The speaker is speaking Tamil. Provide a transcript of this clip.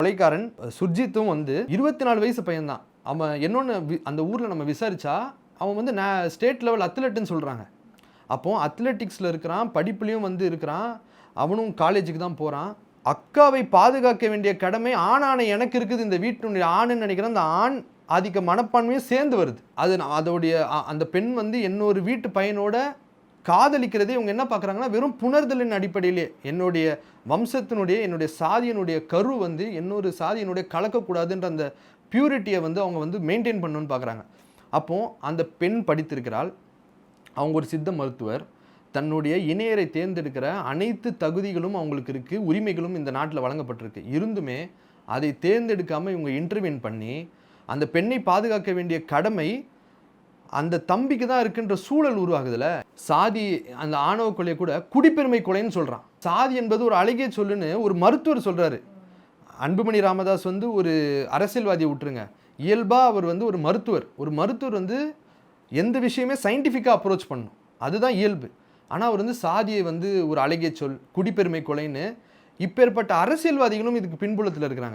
கொலைக்காரன் சுர்ஜித்தும் வந்து 24 வயசு பையன்தான். அவன் என்னொன்று அந்த ஊரில் நம்ம விசாரித்தா அவன் வந்து ஸ்டேட் லெவல் அத்லெட்டுன்னு சொல்கிறாங்க. அப்போது அத்லெட்டிக்ஸில் இருக்கிறான், படிப்புலேயும் வந்து இருக்கிறான், அவனும் காலேஜுக்கு தான் போகிறான். அக்காவை பாதுகாக்க வேண்டிய கடமை ஆணான எனக்கு இருக்குது, இந்த வீட்டினுடைய ஆணுன்னு நினைக்கிறேன். அந்த ஆண் ஆதிக்க மனப்பான்மையும் சேர்ந்து வருது. அதோடைய அந்த பெண் வந்து இன்னொரு வீட்டு பையனோட காதலிக்கிறதே இவங்க என்ன பார்க்குறாங்கன்னா வெறும் புணர்தலின் அடிப்படையிலே என்னுடைய வம்சத்தினுடைய என்னுடைய சாதியினுடைய கரு வந்து இன்னொரு சாதியினுடைய கலக்கக்கூடாதுன்ற அந்த பியூரிட்டியை வந்து அவங்க வந்து மெயின்டைன் பண்ணணும்னு பார்க்குறாங்க. அப்போது அந்த பெண் படித்திருக்கிறாள், அவங்க ஒரு சித்த மருத்துவர், தன்னுடைய இணையரை தேர்ந்தெடுக்கிற அனைத்து தகுதிகளும் அவங்களுக்கு இருக்குது, உரிமைகளும் இந்த நாட்டில் வழங்கப்பட்டிருக்கு. இருந்துமே அதை தேர்ந்தெடுக்காமல் இவங்க இன்டர்வென் பண்ணி அந்த பெண்ணை பாதுகாக்க வேண்டிய கடமை அந்த தம்பிக்கு தான் இருக்குன்ற சூழல் உருவாகுதுல. சாதி அந்த ஆணவ கொலையை கூட குடிப்பெருமை கொலைன்னு சொல்கிறான். சாதி என்பது ஒரு அழகிய சொல்லுன்னு ஒரு மருத்துவர் சொல்கிறாரு. அன்புமணி ராமதாஸ் வந்து ஒரு அரசியல்வாதியை விட்டுருங்க, இயல்பாக அவர் வந்து ஒரு மருத்துவர் வந்து எந்த விஷயமே சயின்டிஃபிக்காக அப்ரோச் பண்ணணும், அதுதான் இயல்பு. ஆனால் அவர் வந்து சாதியை வந்து ஒரு அழகிய சொல், குடிப்பெருமை கொலைன்னு இப்பேற்பட்ட அரசியல்வாதிகளும் இதுக்கு பின்புலத்தில் இருக்கிறாங்க.